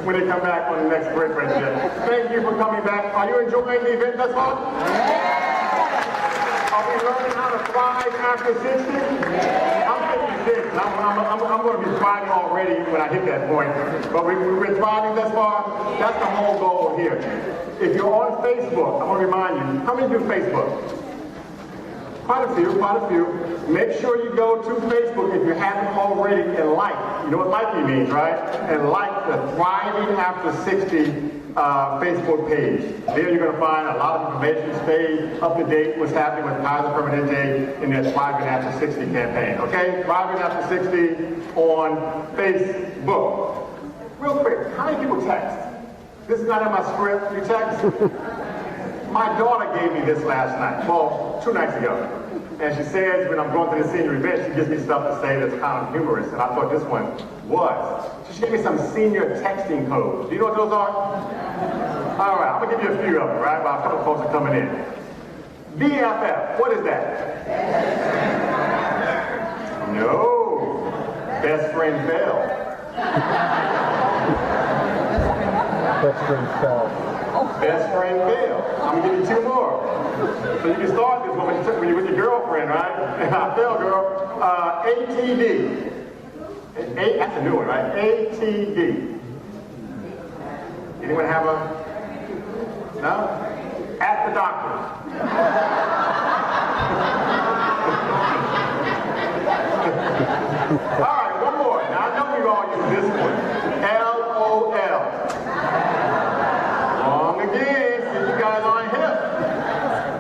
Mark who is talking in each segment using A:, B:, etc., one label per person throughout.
A: when they come back on the next break right there. Thank you for coming back. Are you enjoying the event thus far? Are we learning how to thrive after 60? I'm 56. I'm going to be thriving already when I hit that point. But we're thriving thus far. That's the whole goal here. If you're on Facebook, I want to remind you, how many do Facebook? Quite a few. Make sure you go to Facebook if you haven't already and like. You know what liking means, right? And like the Thriving After 60 Facebook page. There you're going to find a lot of information, stay up to date what's happening with Kaiser Permanente in their Thriving After 60 campaign. Okay? Thriving After 60 on Facebook. Real quick, how many people text? This is not in my script. You text? My daughter gave me this last night, well, 2 nights ago. And she says when I'm going to the senior event, she gives me stuff to say that's kind of humorous, and I thought this one was. She gave me some senior texting codes. Do you know what those are? All right, I'm going to give you a few of them, right, while a couple folks are coming in. BFF, what is that? No. Best friend fell.
B: Best friend fell.
A: Best friend fail. I'm gonna give you 2 more. So you can start this one when you're with your girlfriend, right? I fell, girl. ATD. That's a new one, right? ATD. Anyone have a? No? At the doctor. All right, one more. Now I know we all use this one. LOL. Wrong again, see you guys aren't hip.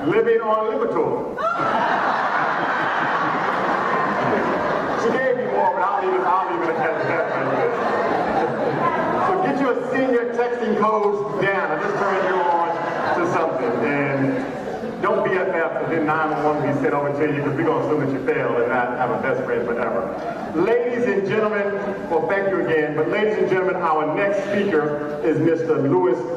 A: Living on Lipitor. She gave me more, but I'll leave it at that right there. So get your senior texting codes down. I just turned you on to something. And don't BFF and then 911 will be sent over to you because we're going to assume that you failed and not have a best friend forever. Ladies and gentlemen, well, thank you again, but ladies and gentlemen, our next speaker is Mr.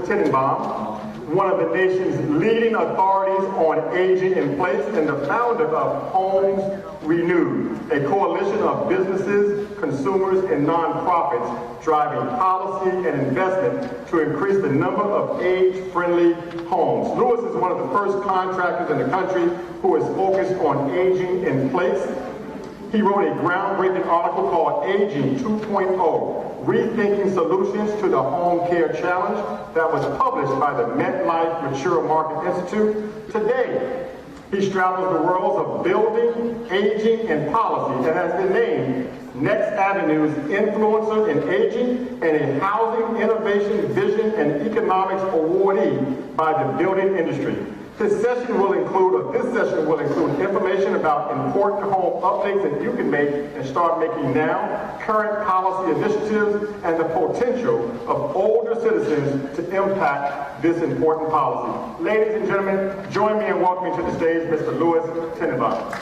A: Tenenbaum, one of the nation's leading authorities on aging in place and the founder of HomesRenewed, a coalition of businesses, consumers, and nonprofits driving policy and investment to increase the number of age-friendly homes. Lewis is one of the first contractors in the country who is focused on aging in place. He wrote a groundbreaking article called Aging 2.0, Rethinking Solutions to the Home Care Challenge, that was published by the MetLife Mature Market Institute. Today, he straddles the worlds of building, aging, and policy and has been named Next Avenue's Influencer in Aging and a Housing Innovation Vision and Economics Awardee by the building industry. This session will include information about important home updates that you can make and start making now, current policy initiatives, and the potential of older citizens to impact this important policy. Ladies and gentlemen, join me in welcoming to the stage Mr. Louis Tenenbaum.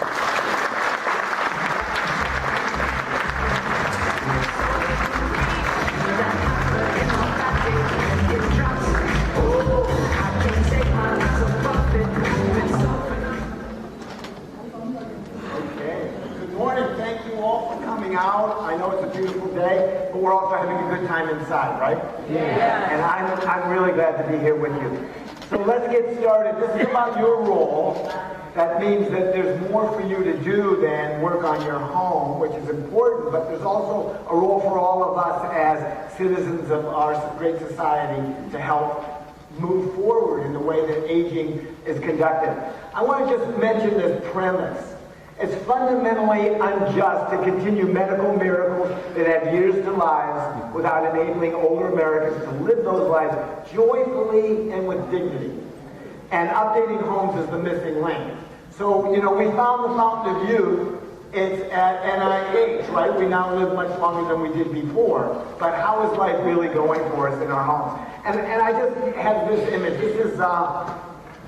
C: Out. I know it's a beautiful day, but we're also having a good time inside, right? Yeah. And I'm really glad to be here with you. So let's get started. This is about your role. That means that there's more for you to do than work on your home, which is important, but there's also a role for all of us as citizens of our great society to help move forward in the way that aging is conducted. I want to just mention this premise. It's fundamentally unjust to continue medical miracles that add years to lives without enabling older Americans to live those lives joyfully and with dignity. And updating homes is the missing link. So, you know, we found the fountain of youth. It's at NIH, right? We now live much longer than we did before. But how is life really going for us in our homes? And I just have this image. This is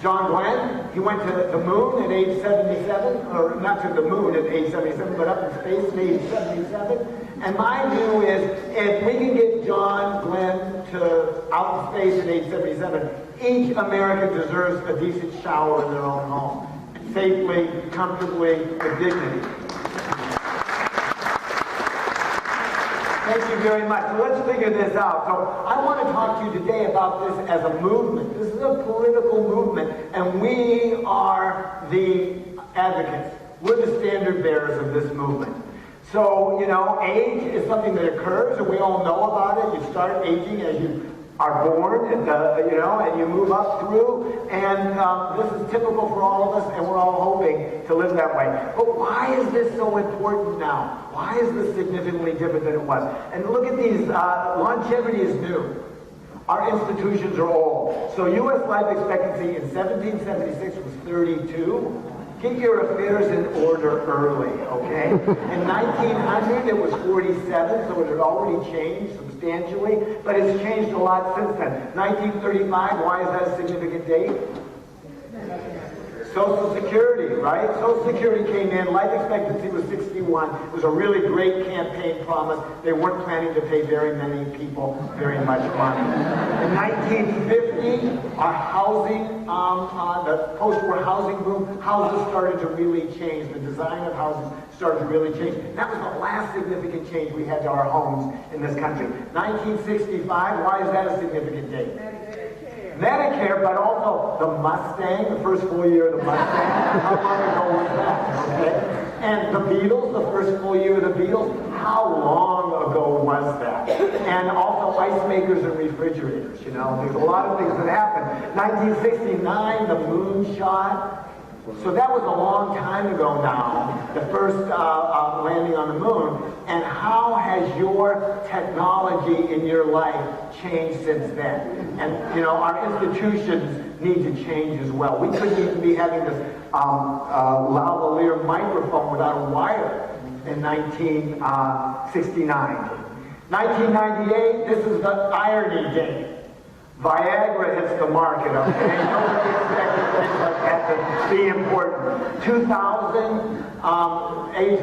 C: John Glenn. He went to the moon at age 77, or not to the moon at age 77, but up in space at age 77. And my view is, if we can get John Glenn to out in space at age 77, each American deserves a decent shower in their own home, safely, comfortably, with dignity. Thank you very much. So let's figure this out. So I want to talk to you today about this as a movement. This is a political movement, and we are the advocates. We're the standard bearers of this movement. So, you know, age is something that occurs, and we all know about it. You start aging as you are born, and, you know, and you move up through, and this is typical for all of us, and we're all hoping to live that way. But why is this so important now? Why is this significantly different than it was? And look at these, longevity is new. Our institutions are old. So U.S. life expectancy in 1776 was 32. Get your affairs in order early, okay? In 1900, it was 47, so it had already changed substantially, but it's changed a lot since then. 1935, why is that a significant date? Social Security, right? Social Security came in, life expectancy was 61. It was a really great campaign promise. They weren't planning to pay very many people very much money. In 1950, our housing, the post-war housing boom, houses started to really change. The design of houses started to really change. That was the last significant change we had to our homes in this country. 1965, why is that a significant date? Medicare, but also the Mustang, the first full year of the Mustang. How long ago was that? Okay. And the Beatles, the first full year of the Beatles. How long ago was that? And also ice makers and refrigerators, you know. There's a lot of things that happened. 1969, the moon shot. So that was a long time ago now, the first landing on the moon. And how has your technology in your life changed since then? And, you know, our institutions need to change as well. We couldn't even be having this lavalier microphone without a wire in 1969. 1998, this is the irony date. Viagra hits the market, okay? Nobody expected things like that to be important. 2000,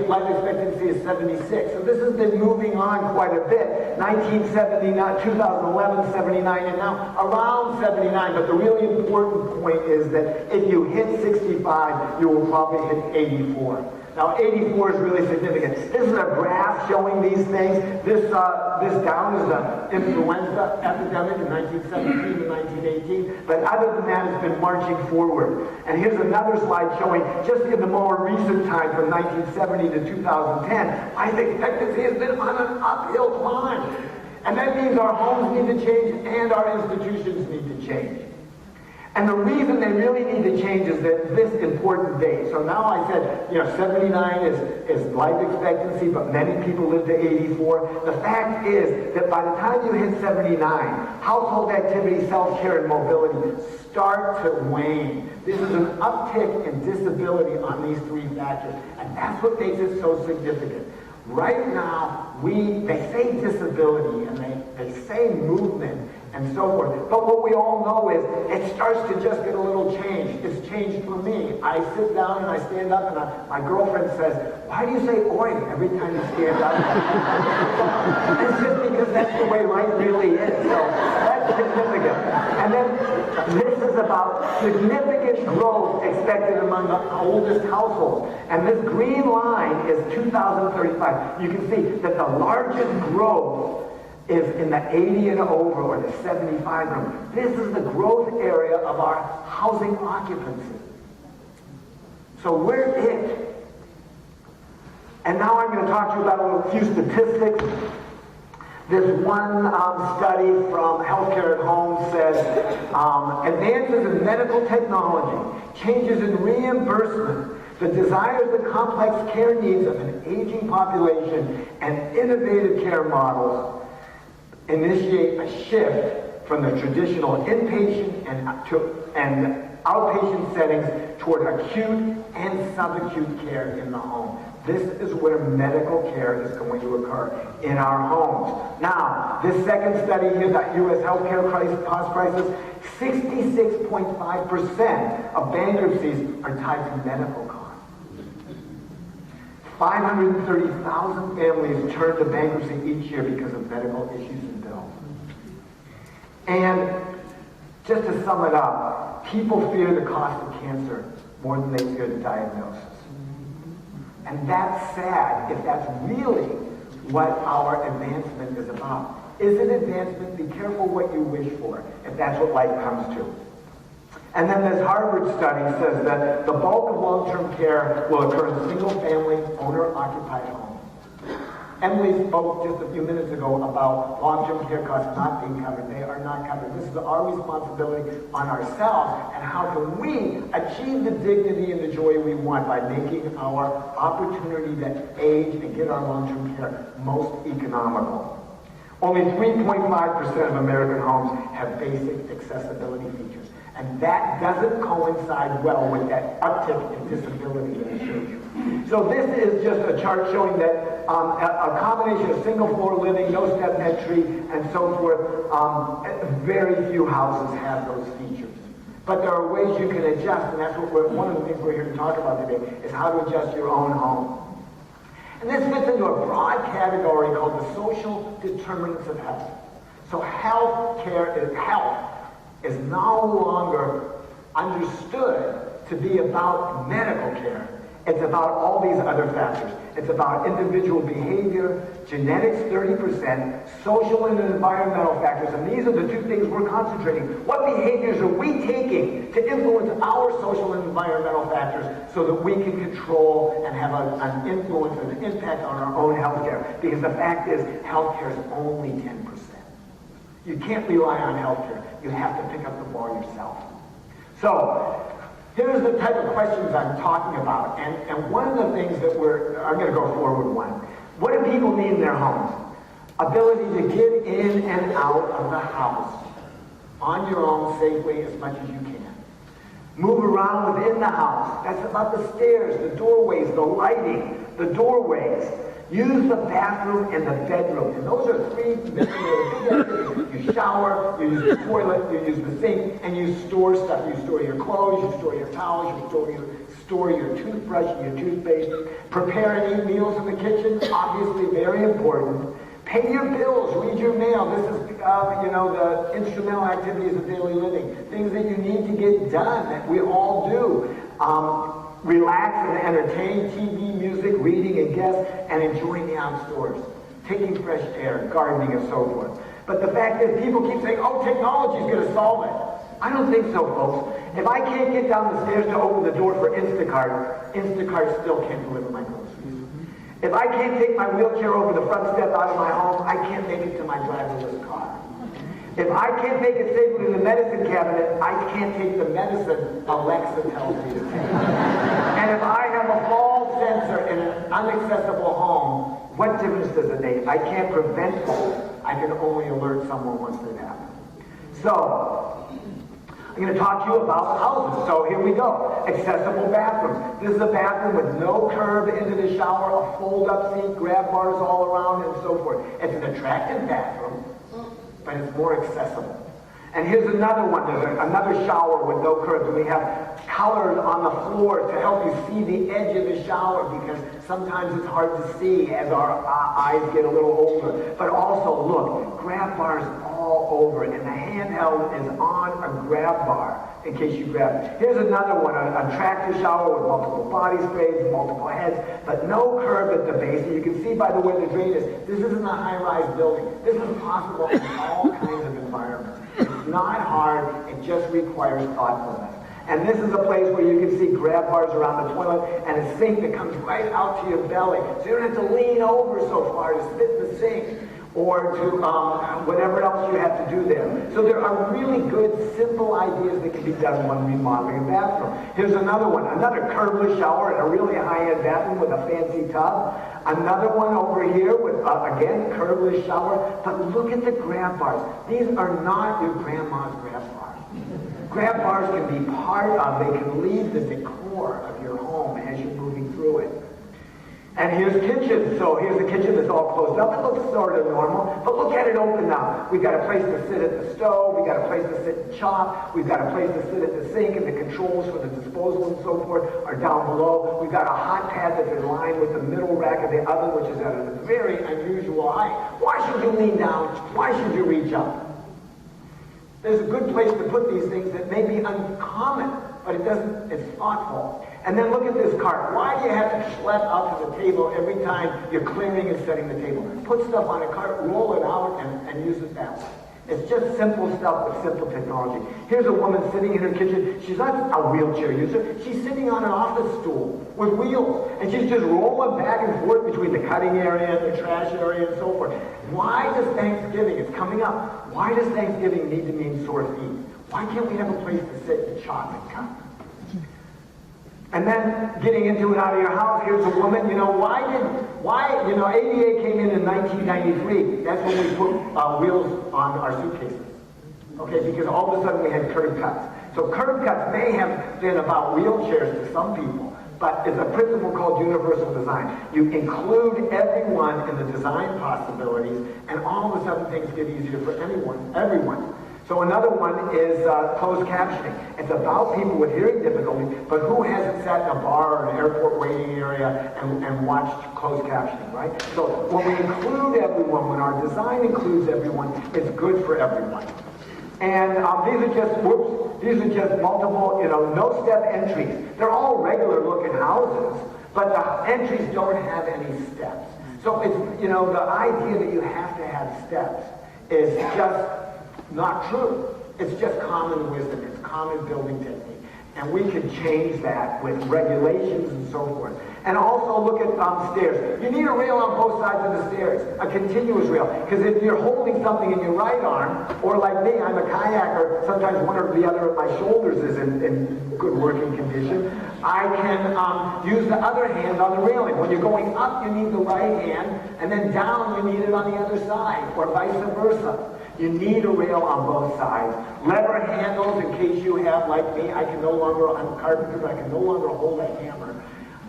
C: life expectancy is 76. So this has been moving on quite a bit. 1979, 2011, 79, and now around 79. But the really important point is that if you hit 65, you will probably hit 84. Now, 84 is really significant. This is a graph showing these things. This down is the influenza epidemic in 1917 to 1918. But other than that, it's been marching forward. And here's another slide showing just in the more recent time, from 1970 to 2010, life expectancy has been on an uphill climb. And that means our homes need to change and our institutions need to change. And the reason they really need to change is that this important date. So now I said, you know, 79 is life expectancy, but many people live to 84. The fact is that by the time you hit 79, household activity, self-care, and mobility start to wane. This is an uptick in disability on these three factors, and that's what makes it so significant. Right now, they say disability, and they say movement, and so forth. But what we all know is it starts to just get a little change. It's changed for me. I sit down and I stand up, and my girlfriend says, "Why do you say oi every time you stand up?" It's just because that's the way life really is. So that's significant. And then this is about significant growth expected among the oldest households. And this green line is 2035. You can see that the largest growth is in the 80 and over, or the 75 room. This is the growth area of our housing occupancy. So we're it. And now I'm going to talk to you about a few statistics. This one study from Healthcare at Home says advances in medical technology, changes in reimbursement, the desires and complex care needs of an aging population, and innovative care models initiate a shift from the traditional inpatient and outpatient settings toward acute and subacute care in the home. This is where medical care is going to occur in our homes. Now, this second study here, the U.S. healthcare cost crisis, 66.5% of bankruptcies are tied to medical costs. 530,000 families turn to bankruptcy each year because of medical issues and bills. And just to sum it up, people fear the cost of cancer more than they fear the diagnosis. And that's sad if that's really what our advancement is about. Is it advancement? Be careful what you wish for, if that's what life comes to. And then this Harvard study says that the bulk of long-term care will occur in single-family, owner-occupied homes. Emily spoke just a few minutes ago about long-term care costs not being covered. They are not covered. This is our responsibility on ourselves, and how can we achieve the dignity and the joy we want by making our opportunity to age and get our long-term care most economical. Only 3.5% of American homes have basic accessibility features. And that doesn't coincide well with that uptick in disability that I showed you. So this is just a chart showing that a combination of single-floor living, no step entry, and so forth, very few houses have those features. But there are ways you can adjust, and that's what one of the things we're here to talk about today, is how to adjust your own home. And this fits into a broad category called the social determinants of health. So health is no longer understood to be about medical care. It's about all these other factors. It's about individual behavior, genetics 30%, social and environmental factors, and these are the two things we're concentrating. What behaviors are we taking to influence our social and environmental factors so that we can control and have an influence and an impact on our own health care? Because the fact is, health care is only 10%. You can't rely on health care. You have to pick up the ball yourself. So, here's the type of questions I'm talking about. And one of the things that I'm going to go forward one. What do people need in their homes? Ability to get in and out of the house on your own safely as much as you can. Move around within the house. That's about the stairs, the doorways, the lighting, the doorways. Use the bathroom and the bedroom. And those are three big activities. You shower, you use the toilet, you use the sink, and you store stuff. You store your clothes, you store your towels, you store your toothbrush and your toothpaste. Prepare and eat meals in the kitchen, obviously very important. Pay your bills, read your mail. This is, the instrumental activities of daily living. Things that you need to get done that we all do. Relax and entertain, TV, music, reading and guests, and enjoying the outdoors. Taking fresh air, gardening, and so forth. But the fact is, people keep saying, technology is going to solve it. I don't think so, folks. If I can't get down the stairs to open the door for Instacart still can't deliver my groceries. If I can't take my wheelchair over the front step out of my home, I can't make it to my driverless car. If I can't make it safely to the medicine cabinet, I can't take the medicine Alexa tells me to take. And if I have a fall sensor in an inaccessible home, what difference does it make? I can't prevent falls. I can only alert someone once they've happened. So, I'm going to talk to you about houses. So here we go. Accessible bathrooms. This is a bathroom with no curb into the shower, a fold-up seat, grab bars all around, and so forth. It's an attractive bathroom, but it's more accessible. And here's another one. There's another shower with no curves. And we have colors on the floor to help you see the edge of the shower, because sometimes it's hard to see as our eyes get a little older. But also, look, grab bars all over it. And the handheld is on a grab bar in case you grab it. Here's another one, a tractor shower with multiple body sprays, multiple heads, but no curb at the base. And you can see by the way the drain is, this isn't a high-rise building. This is possible in all kinds of environments. It's not hard, it just requires thoughtfulness. And this is a place where you can see grab bars around the toilet and a sink that comes right out to your belly. So you don't have to lean over so far to spit in the sink or to whatever else you have to do there. So there are really good, simple ideas that can be done when remodeling a bathroom. Here's another one, another curbless shower in a really high-end bathroom with a fancy tub. Another one over here with, again, curbless shower. But look at the grab bars. These are not your grandma's grab bars. Grab bars can be part of, they can lead the decor of your home as you're moving through it. And here's kitchen. So here's a kitchen that's all closed up. It looks sort of normal, but look at it open now. We've got a place to sit at the stove. We've got a place to sit and chop. We've got a place to sit at the sink, and the controls for the disposal and so forth are down below. We've got a hot pad that's in line with the middle rack of the oven, which is at a very unusual height. Why should you lean down? Why should you reach up? There's a good place to put these things that may be uncommon, but it's thoughtful. And then look at this cart. Why do you have to schlep up to the table every time you're clearing and setting the table? Put stuff on a cart, roll it out, and use it that way. It's just simple stuff with simple technology. Here's a woman sitting in her kitchen. She's not a wheelchair user. She's sitting on an office stool with wheels. And she's just rolling back and forth between the cutting area and the trash area and so forth. Why does Thanksgiving, it's coming up, why does Thanksgiving need to mean sore feet? Why can't we have a place to sit and chop and cut? And then getting into it out of your house, here's a woman, ADA came in 1993. That's when we put wheels on our suitcases. Okay, because all of a sudden we had curb cuts. So curb cuts may have been about wheelchairs to some people, but it's a principle called universal design. You include everyone in the design possibilities, and all of a sudden things get easier for everyone. So another one is closed captioning. It's about people with hearing difficulty, but who hasn't sat in a bar or an airport waiting area and watched closed captioning, right? So when we include everyone, when our design includes everyone, it's good for everyone. And these are just multiple, no-step entries. They're all regular-looking houses, but the entries don't have any steps. So it's, the idea that you have to have steps is just not true. It's just common wisdom. It's common building technique. And we can change that with regulations and so forth. And also look at stairs. You need a rail on both sides of the stairs, a continuous rail. Because if you're holding something in your right arm, or like me, I'm a kayaker, sometimes one or the other of my shoulders is in good working condition, I can use the other hand on the railing. When you're going up, you need the right hand, and then down, you need it on the other side, or vice versa. You need a rail on both sides. Lever handles, in case you have, like me, I'm a carpenter, but I can no longer hold a hammer.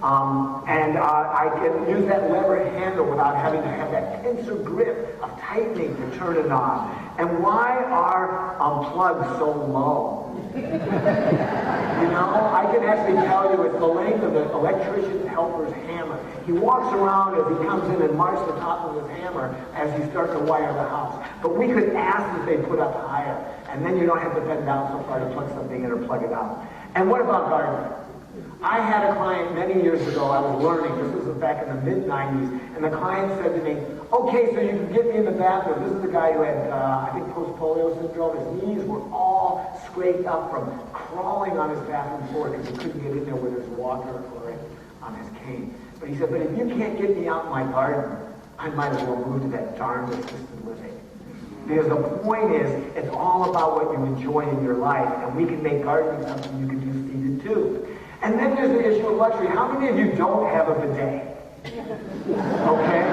C: I can use that lever handle without having to have that pincer grip of tightening to turn a knob. And why are plugs so low? I can actually tell you it's the length of the electrician's helper's hammer. He walks around as he comes in and marks the top of his hammer as he starts to wire the house. But we could ask that they put up higher, and then you don't have to bend down so far to plug something in or plug it out. And what about gardening? I had a client many years ago, I was learning, this was back in the mid-90s, and the client said to me, okay, so you can get me in the bathroom. This is the guy who had, I think, post-polio syndrome. His knees were all scraped up from crawling on his bathroom floor because he couldn't get in there with his walker or on his cane. But he said, but if you can't get me out in my garden, I might as well move to that darn assisted living. Because the point is, it's all about what you enjoy in your life, and we can make gardening something you can do seated too. And then there's the issue of luxury. How many of you don't have a bidet? Okay?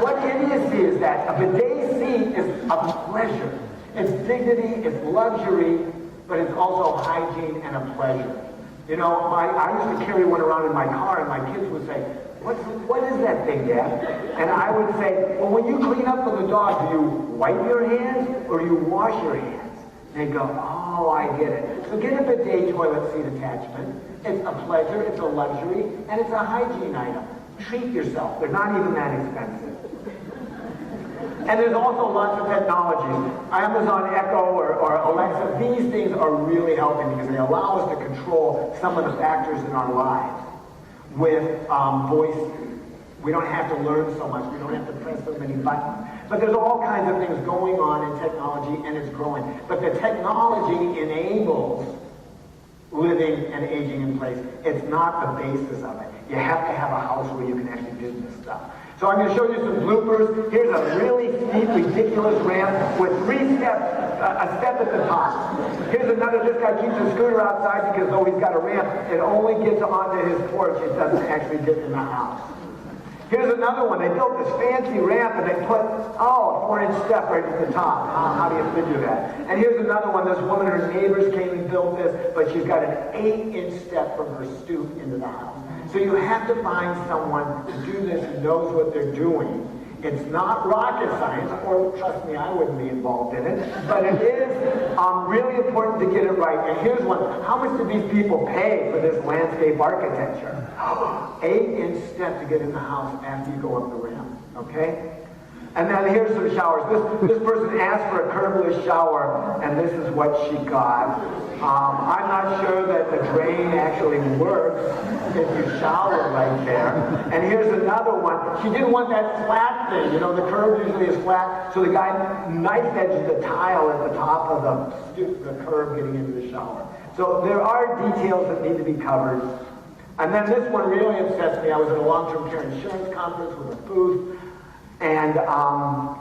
C: What idiocy is that? A bidet seat is a pleasure. It's dignity, it's luxury, but it's also hygiene and a pleasure. I used to carry one around in my car, and my kids would say, what is that thing, Dad? And I would say, well, when you clean up for the dog, do you wipe your hands or do you wash your hands? They go, oh, I get it. So get a bidet toilet seat attachment. It's a pleasure, it's a luxury, and it's a hygiene item. Treat yourself. They're not even that expensive. And there's also lots of technologies. Amazon Echo or Alexa, these things are really helping because they allow us to control some of the factors in our lives with voice. We don't have to learn so much. We don't have to press so many buttons. But there's all kinds of things going on in technology, and it's growing. But the technology enables living and aging in place. It's not the basis of it. You have to have a house where you can actually do this stuff. So I'm going to show you some bloopers. Here's a really steep, ridiculous ramp with 3 steps, a step at the top. Here's another, this guy keeps his scooter outside because though he's got a ramp, it only gets onto his porch. It doesn't actually get in the house. Here's another one. They built this fancy ramp and they put, a 4-inch step right at the top. How do you figure that? And here's another one. This woman, her neighbors came and built this, but she's got an 8-inch step from her stoop into the house. So you have to find someone to do this who knows what they're doing. It's not rocket science, or trust me, I wouldn't be involved in it, but it is really important to get it right. And here's one. How much do these people pay for this landscape architecture? 8-inch step to get in the house after you go up the ramp, okay? And then here's some showers. This person asked for a curbless shower, and this is what she got. I'm not sure that the drain actually works if you shower right there. And here's another one. She didn't want that flat thing. You know, the curb usually is flat, so the guy knife edged the tile at the top of the curb getting into the shower. So there are details that need to be covered. And then this one really upsets me. I was at a long-term care insurance conference with a booth, and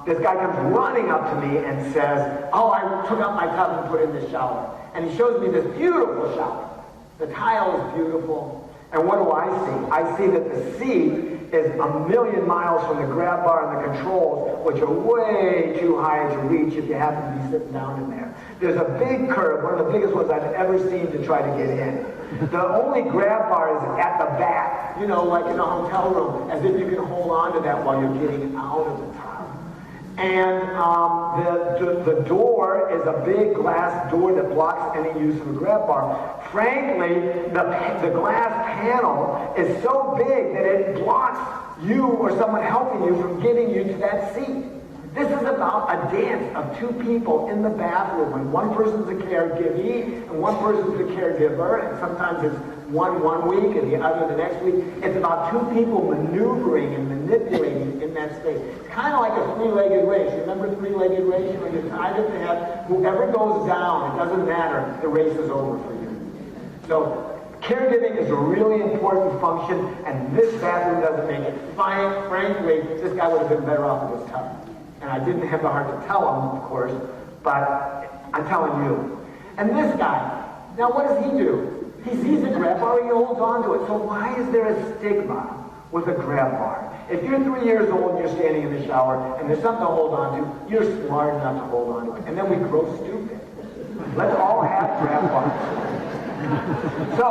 C: this guy comes running up to me and says, oh, I took out my tub and put in the shower. And he shows me this beautiful shower. The tile is beautiful. And what do I see? I see that the seat is a million miles from the grab bar and the controls, which are way too high to reach if you happen to be sitting down in there. There's a big curve, one of the biggest ones I've ever seen to try to get in. The only grab bar is at the back, you know, like in a hotel room, as if you can hold on to that while you're getting out of the tub. And the door is a big glass door that blocks any use of a grab bar. Frankly, the glass panel is so big that it blocks you or someone helping you from getting you to that seat. This is about a dance of two people in the bathroom, and one person's a caregivee and one person's a caregiver, and sometimes it's one week and the other the next week. It's about two people maneuvering and manipulating in that space. It's kind of like a three-legged race. Remember three-legged race? When you're tied at the head, whoever goes down, it doesn't matter, the race is over for you. So caregiving is a really important function, and this bathroom doesn't make it. Frankly, this guy would have been better off with his tub. And I didn't have the heart to tell him, of course, but I'm telling you. And this guy, now what does he do? He sees a grab bar, he holds on to it. So why is there a stigma with a grab bar? If you're 3 years old and you're standing in the shower and there's something to hold on to, you're smart enough to hold on to it. And then we grow stupid. Let's all have grab bars. So,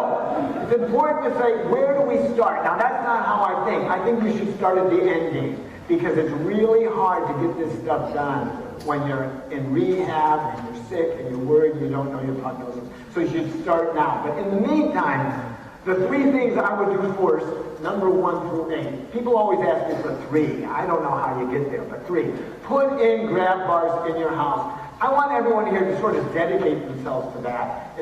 C: it's important to say, where do we start? Now, that's not how I think. I think we should start at the end game, because it's really hard to get this stuff done when you're in rehab and you're sick and you're worried and you don't know your prognosis. So you should start now. But in the meantime, the three things I would do first, number 1 through 8. People always ask me for 3. I don't know how you get there, but 3. Put in grab bars in your house. I want everyone here to sort of dedicate themselves to that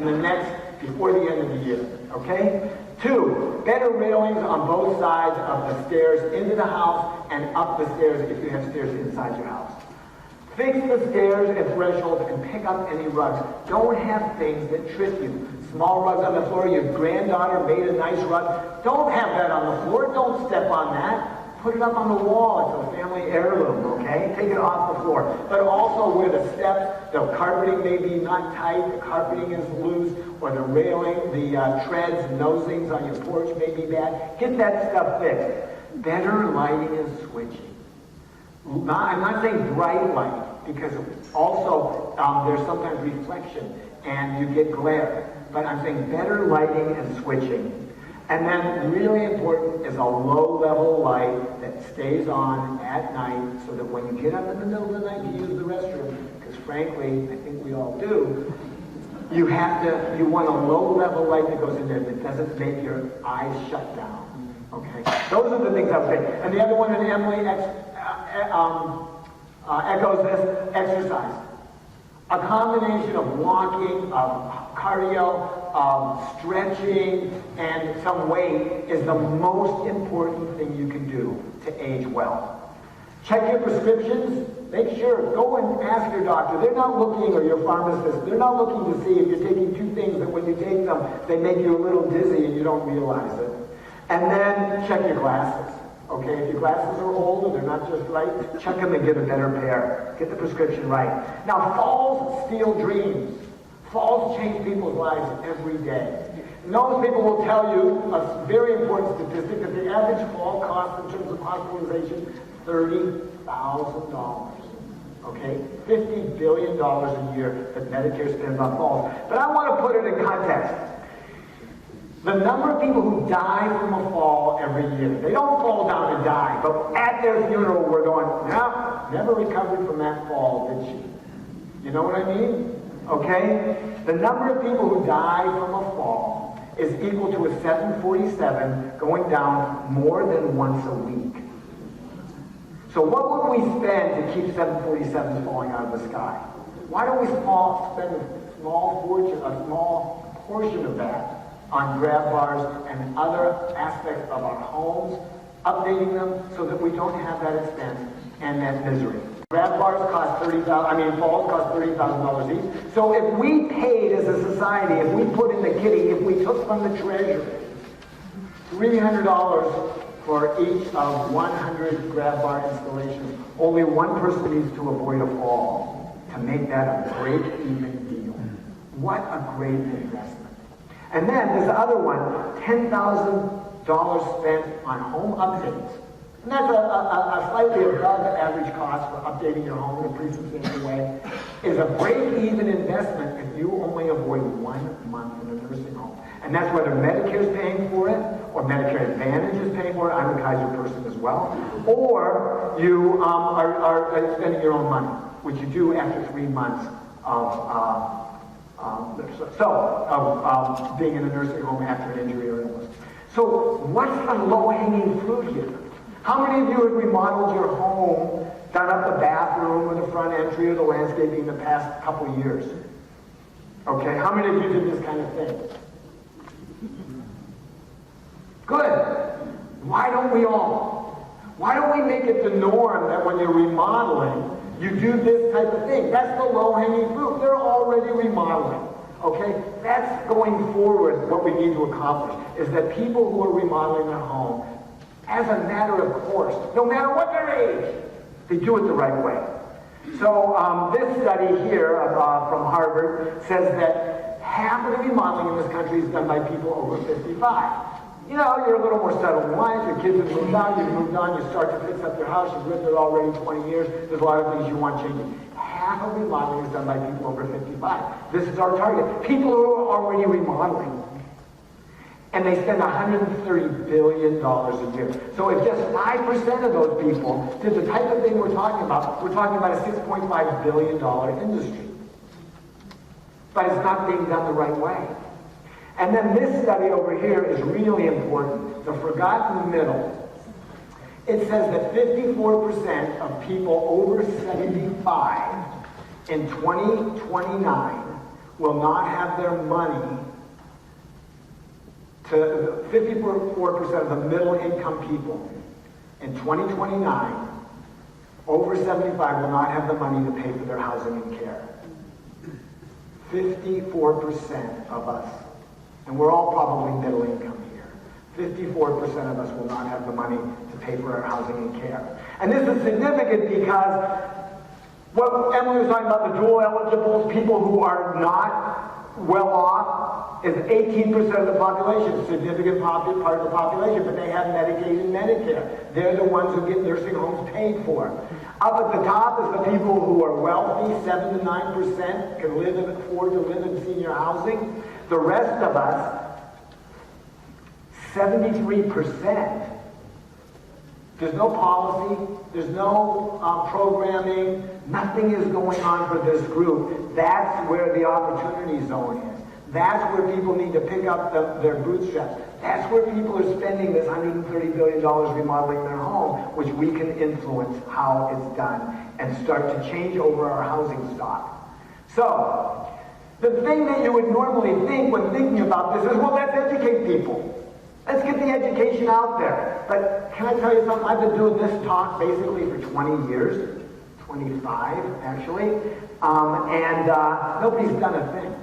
C: before the end of the year, okay? 2, better railings on both sides of the stairs into the house and up the stairs if you have stairs inside your house. Fix the stairs and thresholds and pick up any rugs. Don't have things that trip you. Small rugs on the floor, your granddaughter made a nice rug. Don't have that on the floor. Don't step on that. Put it up on the wall. It's a family heirloom, okay? Take it off the floor. But also where the steps, the carpeting may be not tight, the carpeting is loose, or the railing, the treads, nosings on your porch may be bad. Get that stuff fixed. Better lighting and switching. I'm not saying bright light, because also there's sometimes reflection and you get glare. But I'm saying better lighting and switching. And then really important is a low-level light that stays on at night so that when you get up in the middle of the night to use the restroom, because frankly, I think we all do, you want a low-level light that goes in there that doesn't make your eyes shut down. Okay? Those are the things I would say. And the other one, and Emily echoes this, exercise. A combination of walking, of cardio, of stretching, and some weight is the most important thing you can do to age well. Check your prescriptions. Make sure. Go and ask your doctor. They're not looking, or your pharmacist, they're not looking to see if you're taking 2 things that when you take them, they make you a little dizzy and you don't realize it. And then check your glasses. Okay, if your glasses are old and they're not just right, check them and get a better pair. Get the prescription right. Now, falls steal dreams. Falls change people's lives every day. And those people will tell you a very important statistic that the average fall cost in terms of hospitalization, $30,000. Okay? $50 billion a year that Medicare spends on falls. But I want to put it in context. The number of people who die from a fall every year, they don't fall down and die, but at their funeral we're going, no, never recovered from that fall, did she? You know what I mean? Okay? The number of people who die from a fall is equal to a 747 going down more than once a week. So what would we spend to keep 747s falling out of the sky? Why don't we spend a small portion of that on grab bars and other aspects of our homes, updating them so that we don't have that expense and that misery. Grab bars cost balls cost $30,000 each. So if we paid as a society, if we put in the kitty, if we took from the treasury $300 for each of 100 grab bar installations, only one person needs to avoid a fall to make that a break-even deal. What a great investment. And then this other one, $10,000 spent on home updates. And that's a slightly above average cost for updating your home in a pretty substantial way, is a break-even investment if you only avoid 1 month in a nursing home. And that's whether Medicare is paying for it, or Medicare Advantage is paying for it. I'm a Kaiser person as well. Or you are spending your own money, which you do after 3 months of being in a nursing home after an injury or illness. So what's the low-hanging fruit here? How many of you have remodeled your home, done up the bathroom or the front entry or the landscaping in the past couple of years? Okay, how many of you did this kind of thing? Good. Why don't we all? Why don't we make it the norm that when you're remodeling, you do this type of thing? That's the low-hanging fruit. They're already remodeling. Okay? That's going forward what we need to accomplish, is that people who are remodeling their home, as a matter of course, no matter what their age, they do it the right way. So this study here from Harvard says that half of the remodeling in this country is done by people over 55. You know, you're a little more settled in life, your kids have moved out, you've moved on, you start to fix up your house, you've lived there already 20 years, there's a lot of things you want changing. Half of remodeling is done by people over 55. This is our target. People who are already remodeling. And they spend $130 billion a year. So if just 5% of those people did the type of thing we're talking about a $6.5 billion industry. But it's not being done the right way. And then this study over here is really important. The forgotten middle. It says that 54% of people over 75 in 2029 will not have their money to 54% of the middle income people in 2029 over 75 will not have the money to pay for their housing and care. 54% of us, and we're all probably middle income here, 54% of us will not have the money to pay for our housing and care. And this is significant because what Emily was talking about, the dual eligibles, people who are not well off, is 18% of the population, significant part of the population, but they have Medicaid and Medicare. They're the ones who get nursing homes paid for. Up at the top is the people who are wealthy, 7 to 9% can afford to live in senior housing. The rest of us, 73%. There's no policy, there's no programming, nothing is going on for this group. That's where the opportunity zone is. That's where people need to pick up their bootstraps. That's where people are spending this $130 billion remodeling their home, which we can influence how it's done and start to change over our housing stock. So, the thing that you would normally think when thinking about this is, well, let's educate people. Let's get the education out there. But can I tell you something? I've been doing this talk basically for 20 years, 25 actually, and nobody's done a thing.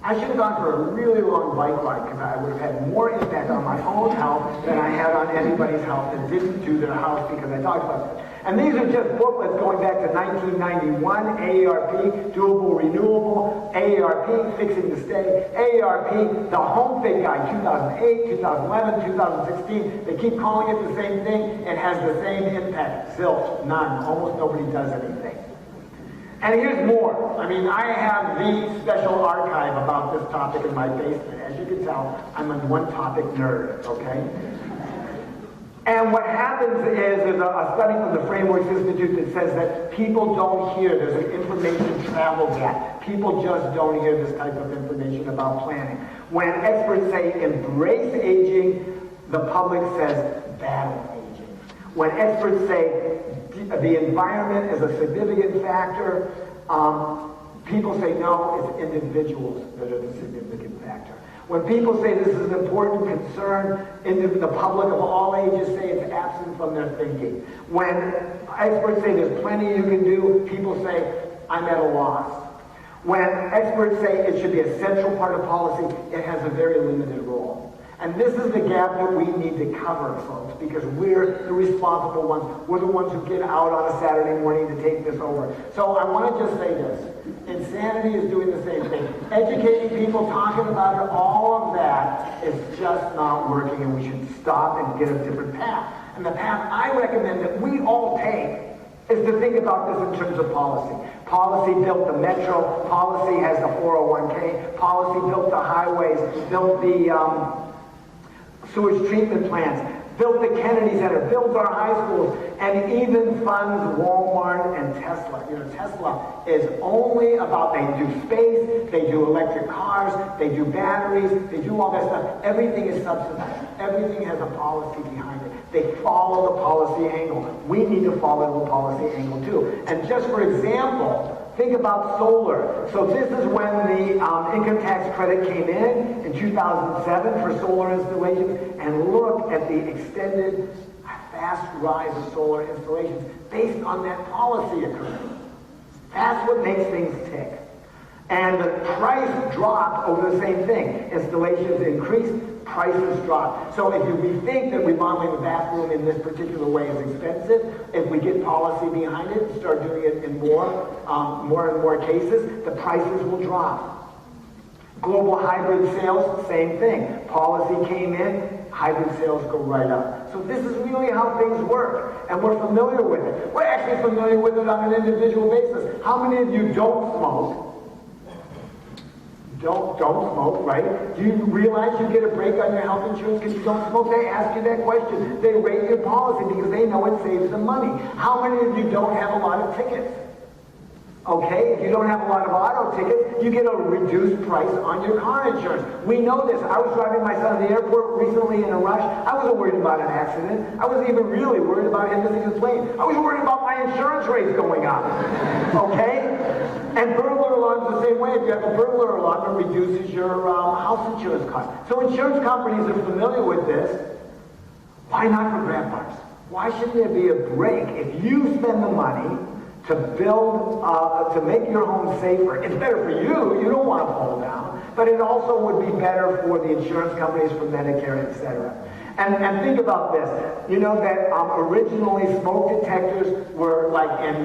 C: I should have gone for a really long bike ride because I would have had more impact on my own health than I had on anybody's health that didn't do their house because I talked about it. And these are just booklets going back to 1991, AARP, Doable Renewable, AARP, Fixing to Stay, AARP, the Home Fit Guide, 2008, 2011, 2016. They keep calling it the same thing. It has the same impact. Zilch, none. Almost nobody does anything. And here's more. I mean, I have the special archive about this topic in my basement. As you can tell, I'm a one-topic nerd, okay? And what happens is there's a study from the Frameworks Institute that says that people don't hear, there's an information travel gap. People just don't hear this type of information about planning. When experts say embrace aging, the public says battle aging. When experts say the environment is a significant factor, people say no, it's individuals that are the significant factor. When people say this is an important concern, the public of all ages say it's absent from their thinking. When experts say there's plenty you can do, people say, I'm at a loss. When experts say it should be a central part of policy, it has a very limited role. And this is the gap that we need to cover, folks, because we're the responsible ones. We're the ones who get out on a Saturday morning to take this over. So I want to just say this. Insanity is doing the same thing. Educating people, talking about it, all of that is just not working, and we should stop and get a different path. And the path I recommend that we all take is to think about this in terms of policy. Policy built the metro, policy has the 401k, policy built the highways, built the sewage treatment plants, built the Kennedy Center, built our high schools, and even funds Walmart and Tesla. You know, Tesla is only about, they do space, they do electric cars, they do batteries, they do all that stuff. Everything is subsidized. Everything has a policy behind it. They follow the policy angle. We need to follow the policy angle too. And just for example, think about solar. So this is when the income tax credit came in 2007 for solar installations, and look at the extended fast rise of solar installations based on that policy occurring. That's what makes things tick. And the price dropped over the same thing. Installations increased, prices dropped. So if we think that remodeling the bathroom in this particular way is expensive, if we get policy behind it and start doing it in more and more cases, the prices will drop. Global hybrid sales, same thing. Policy came in, hybrid sales go right up. So this is really how things work, and we're familiar with it. We're actually familiar with it on an individual basis. How many of you don't smoke? Don't smoke, right? Do you realize you get a break on your health insurance because you don't smoke? They ask you that question. They rate your policy because they know it saves them money. How many of you don't have a lot of tickets? Okay, if you don't have a lot of auto tickets, you get a reduced price on your car insurance. We know this. I was driving my son to the airport recently in a rush. I wasn't worried about an accident. I wasn't even really worried about him missing his plane. I was worried about my insurance rates going up. Okay? And burglar alarms the same way. If you have a burglar alarm, it reduces your house insurance cost. So insurance companies are familiar with this. Why not for grandpas? Why shouldn't there be a break if you spend the money to build, to make your home safer? It's better for you. You don't want to fall down. But it also would be better for the insurance companies, for Medicare, etc. And think about this. You know that originally smoke detectors were like in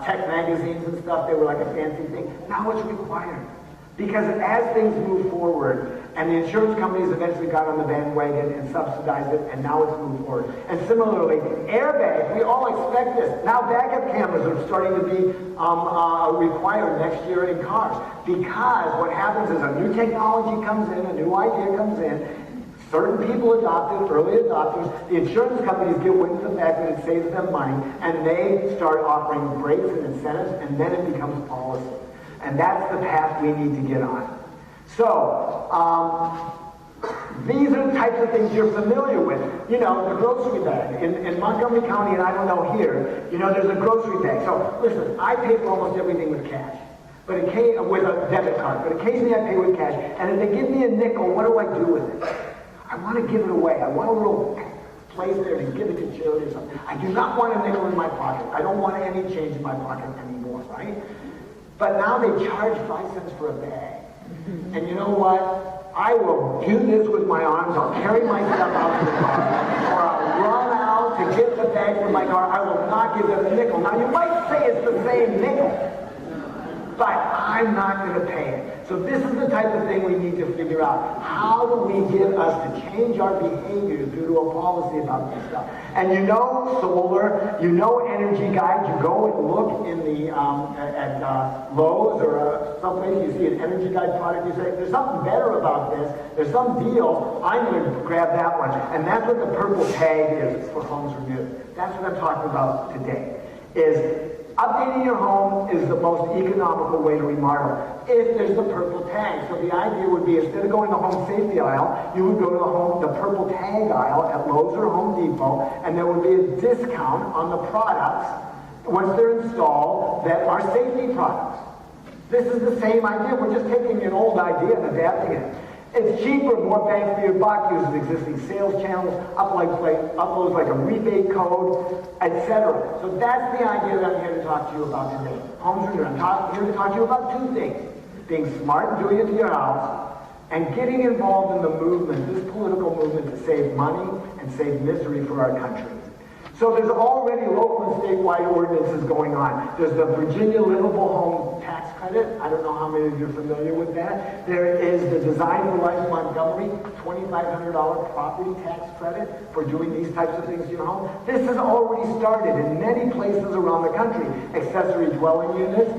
C: tech magazines and stuff. They were like a fancy thing. Now it's required. Because as things move forward, and the insurance companies eventually got on the bandwagon and subsidized it, and now it's moved forward. And similarly, airbags, we all expect this. Now backup cameras are starting to be required next year in cars. Because what happens is a new technology comes in, a new idea comes in, certain people adopt it, early adopters, the insurance companies get wind of the fact that it saves them money, and they start offering breaks and incentives, and then it becomes policy. And that's the path we need to get on. So, these are the types of things you're familiar with. You know, the grocery bag. In Montgomery County, and I don't know here, you know, there's a grocery bag. So, listen, I pay for almost everything with cash. But with a debit card. But occasionally I pay with cash. And if they give me a nickel, what do I do with it? I want to give it away. I want a little place there to give it to charity or something. I do not want a nickel in my pocket. I don't want any change in my pocket anymore, right? But now they charge 5 cents for a bag. And you know what? I will do this with my arms. I'll carry my stuff out to the car. Or I'll run out to get the bag from my car. I will not give them a nickel. Now you might say it's the same nickel. But I'm not going to pay it. So this is the type of thing we need to figure out. How do we get us to change our behavior due to a policy about this stuff? And you know solar, you know energy guide. You go and look in the at Lowe's or someplace, you see an energy guide product, you say, there's something better about this. There's some deal. I'm going to grab that one. And that's what the purple tag is for HomesRenewed. That's what I'm talking about today. Is Updating your home is the most economical way to remodel if there's the purple tag. So the idea would be, instead of going to the home safety aisle, you would go to the purple tag aisle at Lowe's or Home Depot, and there would be a discount on the products once they're installed that are safety products. This is the same idea. We're just taking an old idea and adapting it. It's cheaper, more bang for your buck, uses existing sales channels, uploads like a rebate code, etc. So that's the idea that I'm here to talk to you about today. HomesRenewed. I'm here to talk to you about two things. Being smart and doing it to your house, and getting involved in the movement, this political movement, to save money and save misery for our country. So there's already local and statewide ordinances going on. There's the Virginia Livable Home Tax Credit. I don't know how many of you are familiar with that. There is the Design for Life Montgomery $2,500 property tax credit for doing these types of things to your home. This has already started in many places around the country. Accessory dwelling units.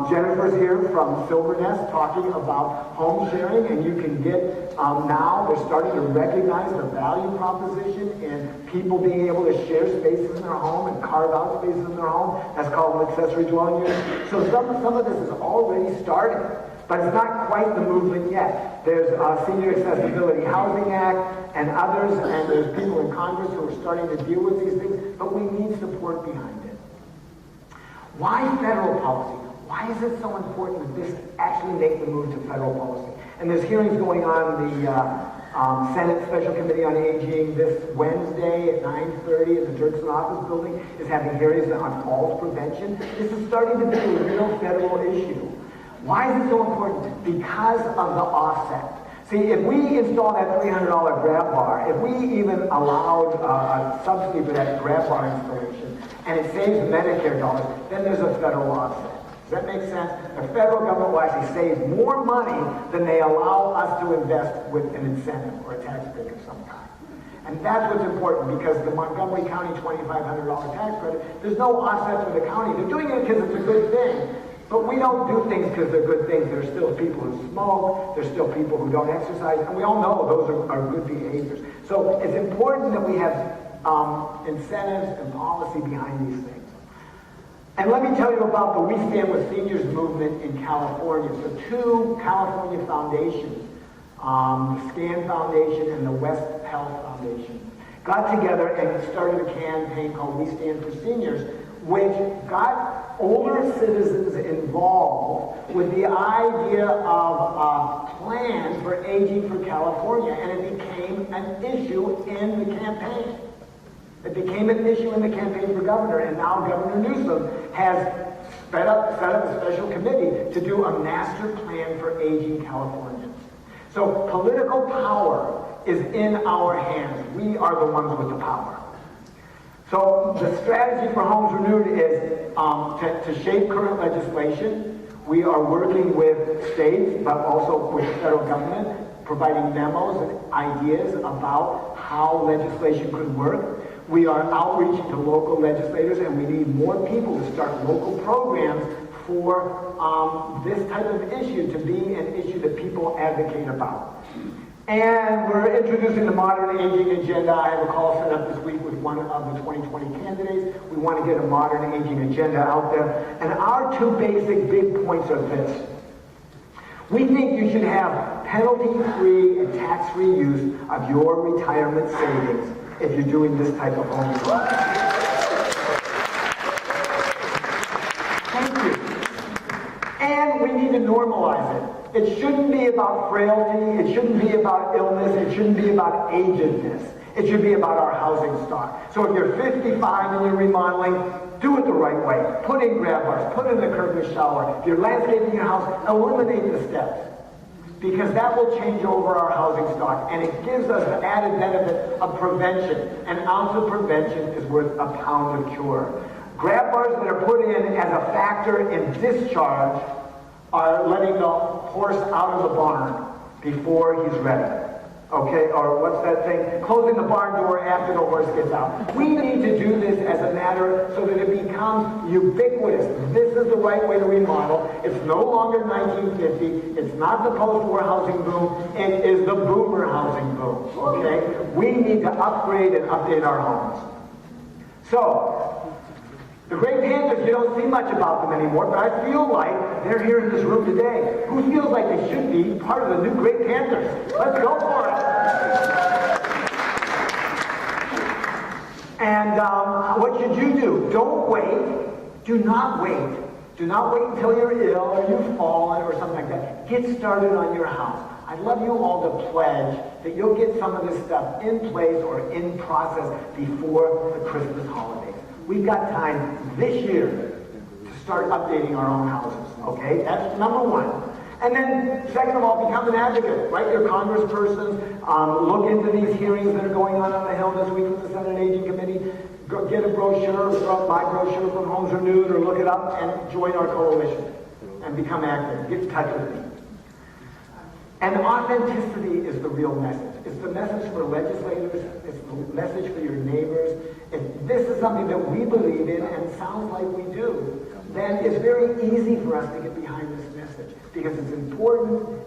C: Jennifer's here from Silver Nest talking about home sharing, and you can get now they're starting to recognize the value proposition in people being able to share spaces in their home and carve out spaces in their home. That's called an accessory dwelling unit. So some of this is already starting, but it's not quite the movement yet. There's Senior Accessibility Housing Act and others, and there's people in Congress who are starting to deal with these things, but we need support behind it. Why federal policy? Why is it so important that this actually make the move to federal policy? And there's hearings going on. The Senate Special Committee on Aging this Wednesday at 9:30 in the Dirksen Office Building is having hearings on falls prevention. This is starting to be a real federal issue. Why is it so important? Because of the offset. See, if we install that $300 grab bar, if we even allowed a subsidy for that grab bar installation, and it saves Medicare dollars, then there's a federal offset. Does that make sense? The federal government will actually save more money than they allow us to invest with an incentive or a tax break of some kind. And that's what's important, because the Montgomery County $2,500 tax credit, there's no offset for the county. They're doing it because it's a good thing. But we don't do things because they're good things. There's still people who smoke. There's still people who don't exercise. And we all know those are good behaviors. So it's important that we have incentives and policy behind these things. And let me tell you about the We Stand With Seniors movement in California. So two California foundations, the SCAN Foundation and the West Health Foundation, got together and started a campaign called We Stand For Seniors, which got older citizens involved with the idea of a plan for aging for California, and it became an issue in the campaign. It became an issue in the campaign for governor, and now Governor Newsom has set up a special committee to do a master plan for aging Californians. So political power is in our hands. We are the ones with the power. So the strategy for HomesRenewed is to shape current legislation. We are working with states, but also with the federal government, providing memos and ideas about how legislation could work. We are outreaching to local legislators, and we need more people to start local programs for this type of issue to be an issue that people advocate about. And we're introducing the Modern Aging Agenda. I have a call set up this week with one of the 2020 candidates. We want to get a Modern Aging Agenda out there. And our two basic big points are this. We think you should have penalty-free and tax-free use of your retirement savings if you're doing this type of home improvement. Thank you. And we need to normalize it. It shouldn't be about frailty. It shouldn't be about illness. It shouldn't be about agedness. It should be about our housing stock. So if you're 55 and you're remodeling, do it the right way. Put in grab bars. Put in the curbless shower. If you're landscaping your house, eliminate the steps, because that will change over our housing stock, and it gives us the added benefit of prevention. An ounce of prevention is worth a pound of cure. Grab bars that are put in as a factor in discharge are letting the horse out of the barn before he's ready. Okay, or what's that thing? Closing the barn door after the horse gets out. We need to do this as a matter so that it becomes ubiquitous. This is the right way to remodel. It's no longer 1950. It's not the post-war housing boom. It is the boomer housing boom. Okay? We need to upgrade and update our homes. So, The Great Panthers, you don't see much about them anymore, but I feel like they're here in this room today. Who feels like they should be part of the new Great Panthers? Let's go for it. And what should you do? Don't wait. Do not wait. Do not wait until you're ill or you've fallen or something like that. Get started on your house. I'd love you all to pledge that you'll get some of this stuff in place or in process before the Christmas holidays. We've got time this year to start updating our own houses, okay? That's number one. And then, second of all, become an advocate. Write your congresspersons, look into these hearings that are going on the Hill this week with the Senate Aging Committee. Go get a brochure, my brochure from HomesRenewed, or look it up and join our coalition and become active. Get in touch with me. And authenticity is the real message. It's the message for legislators. It's the message for your neighbors. If this is something that we believe in and sounds like we do, then it's very easy for us to get behind this message because it's important.